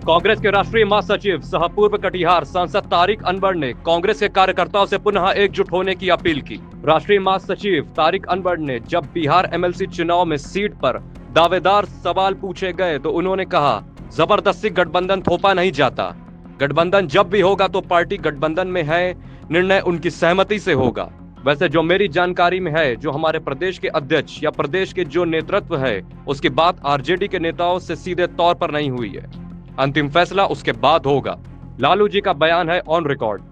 कांग्रेस के राष्ट्रीय महासचिव सह पूर्व कटिहार सांसद तारिक अनवर ने कांग्रेस के कार्यकर्ताओं से पुनः एकजुट होने की अपील की। राष्ट्रीय महासचिव तारिक अनवर ने जब बिहार एमएलसी चुनाव में सीट पर दावेदार सवाल पूछे गए तो उन्होंने कहा, जबरदस्ती गठबंधन थोपा नहीं जाता। गठबंधन जब भी होगा तो पार्टी गठबंधन में है, निर्णय उनकी सहमति से होगा। वैसे जो मेरी जानकारी में है, जो हमारे प्रदेश के अध्यक्ष या प्रदेश के जो नेतृत्व है, उसकी बात आरजेडी के नेताओं से सीधे तौर पर नहीं हुई है। अंतिम फैसला उसके बाद होगा। लालू जी का बयान है ऑन रिकॉर्ड।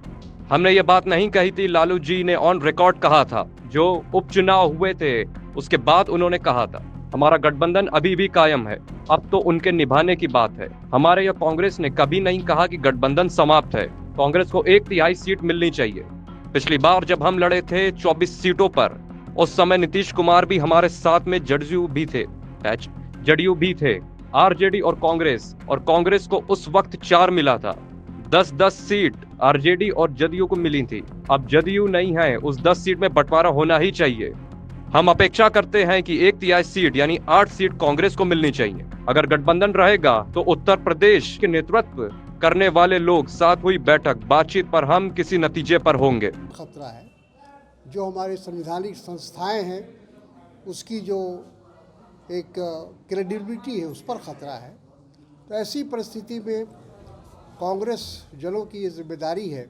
हमने ये बात नहीं कही थी, लालू जी ने ऑन रिकॉर्ड कहा था। जो उपचुनाव हुए थे उसके बाद उन्होंने कहा था, हमारा गठबंधन अभी भी कायम है, अब तो उनके निभाने की बात है। हमारे या कांग्रेस ने कभी नहीं कहा कि गठबंधन समाप्त है। कांग्रेस को 1/3 सीट मिलनी चाहिए। पिछली बार जब हम लड़े थे 24 सीटों पर, उस समय नीतीश कुमार भी हमारे साथ में जदयू भी थे, आरजेडी और कांग्रेस को उस वक्त 4 मिला था। 10-10 सीट आरजेडी और जदयू को मिली थी। अब जदयू नहीं है, उस 10 सीट में बंटवारा होना ही चाहिए। हम अपेक्षा करते हैं कि 1/3 सीट यानी 8 सीट कांग्रेस को मिलनी चाहिए। अगर गठबंधन रहेगा तो उत्तर प्रदेश के नेतृत्व करने वाले लोग साथ हुई बैठक बातचीत पर हम किसी नतीजे पर होंगे। खतरा है, जो हमारी संवैधानिक संस्थाएं हैं उसकी जो एक क्रेडिबिलिटी है उस पर खतरा है। तो ऐसी परिस्थिति में कांग्रेस जनों की ये जिम्मेदारी है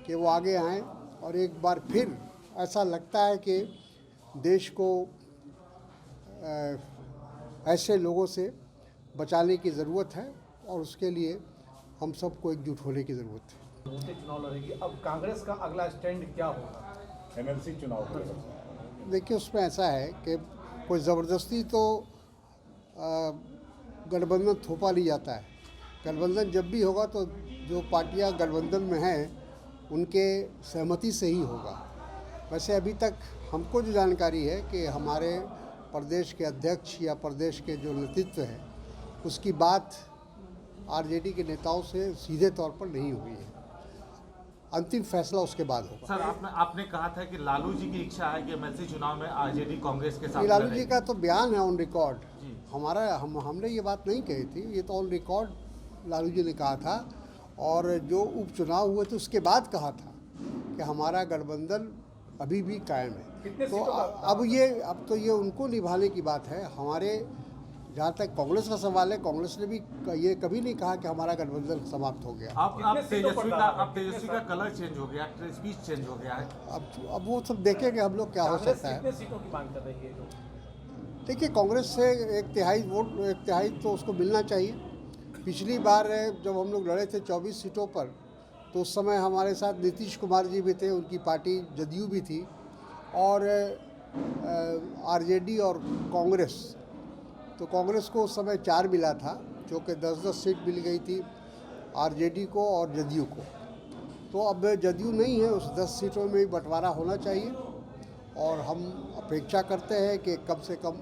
कि वो आगे आएं और एक बार फिर ऐसा लगता है कि देश को ऐसे लोगों से बचाने की ज़रूरत है और उसके लिए हम सबको एकजुट होने की ज़रूरत है। चुनाव लड़ेगी, अब कांग्रेस का अगला स्टैंड क्या होगा एमएलसी चुनाव में? देखिए, उसमें ऐसा है कि कोई ज़बरदस्ती तो गठबंधन थोपा नहीं जाता है। गठबंधन जब भी होगा तो जो पार्टियां गठबंधन में हैं उनके सहमति से ही होगा। वैसे अभी तक हमको जो जानकारी है कि हमारे प्रदेश के अध्यक्ष या प्रदेश के जो नेतृत्व है उसकी बात आरजेडी के नेताओं से सीधे तौर पर नहीं हुई है। अंतिम फैसला उसके बाद होगा। सर, आपने कहा था कि लालू जी की इच्छा है कि एमएलसी चुनाव में आरजेडी कांग्रेस के साथ। लालू जी का तो बयान है ऑन रिकॉर्ड। हमने ये बात नहीं कही थी, ये तो ऑन रिकॉर्ड लालू जी ने कहा था। और जो उपचुनाव हुए थे उसके बाद कहा था कि हमारा गठबंधन अभी भी कायम है। तो अब तो ये उनको निभाने की बात है। हमारे जहाँ तक कांग्रेस का सवाल है, कांग्रेस ने भी ये कभी नहीं कहा कि हमारा गठबंधन समाप्त हो गया। अब तेजस्वी का कलर चेंज हो गया, स्पीच चेंज हो गया है। अब वो सब देखेंगे हम लोग क्या हो सकता है। कितने सीटों की मांग कर रही है? देखिए, कांग्रेस से 1/3 तो उसको मिलना चाहिए। पिछली बार जब हम लोग लड़े थे 24 सीटों पर तो उस समय हमारे साथ नीतीश कुमार जी भी थे, उनकी पार्टी जदयू भी थी और आरजेडी और कांग्रेस। तो कांग्रेस को उस समय 4 मिला था, जो कि 10-10 सीट मिल गई थी आरजेडी को और जदयू को। तो अब जदयू नहीं है, उस 10 सीटों में ही बंटवारा होना चाहिए और हम अपेक्षा करते हैं कि कम से कम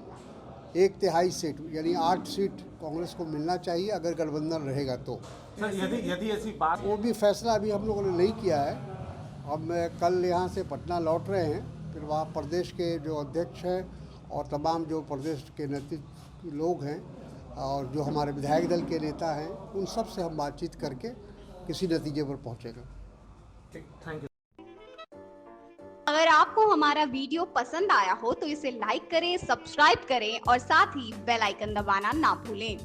1/3 सीट यानी 8 सीट कांग्रेस को मिलना चाहिए अगर गठबंधन रहेगा तो। सर, यदि ऐसी बात, वो भी फैसला अभी हम लोगों ने नहीं किया है। हम कल यहाँ से पटना लौट रहे हैं, फिर वहाँ प्रदेश के जो अध्यक्ष हैं और तमाम जो प्रदेश के नेतृत्व लोग हैं और जो हमारे विधायक दल के नेता हैं, उन सब से हम बातचीत करके किसी नतीजे पर पहुँचेंगे। Thank you. अगर आपको हमारा वीडियो पसंद आया हो तो इसे लाइक करें, सब्सक्राइब करें और साथ ही बेल आइकन दबाना ना भूलें।